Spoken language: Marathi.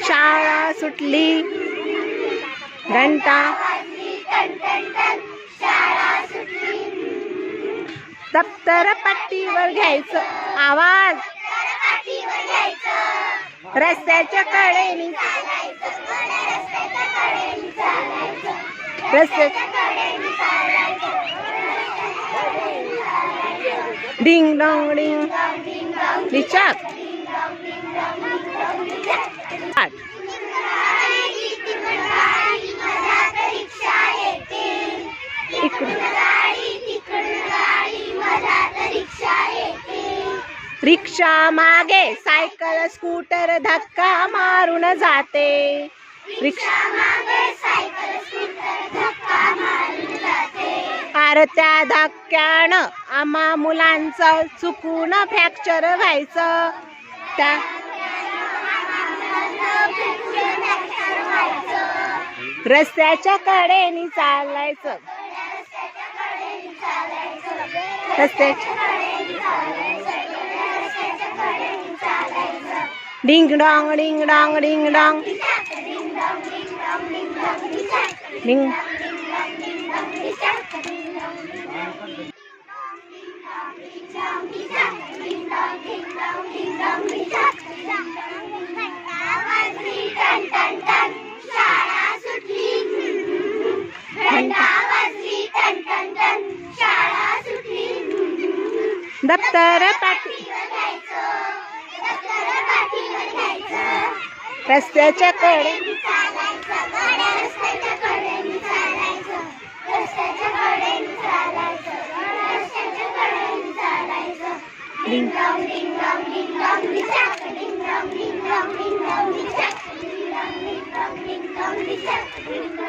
शाळा सुटली घंटा दप्तर पाटीवर घ्यायचं आवाज रस्त्याच्या कडेने डिंग डोंग डिंग लिचाक रिक्षा मागे सायकल स्कूटर धक्का मारून जाते त्या धक्क्यानं आम्हा मुलांचं चुकून फ्रॅक्चर व्हायचं रस्त्याच्या कडेने चालायचं ding dong ding dong ding dong ding दप्तर पाटी रस्त्याच्या कडे ding dong ding dong ding dong ding dong ding dong ding dong ding dong ding dong ding dong ding dong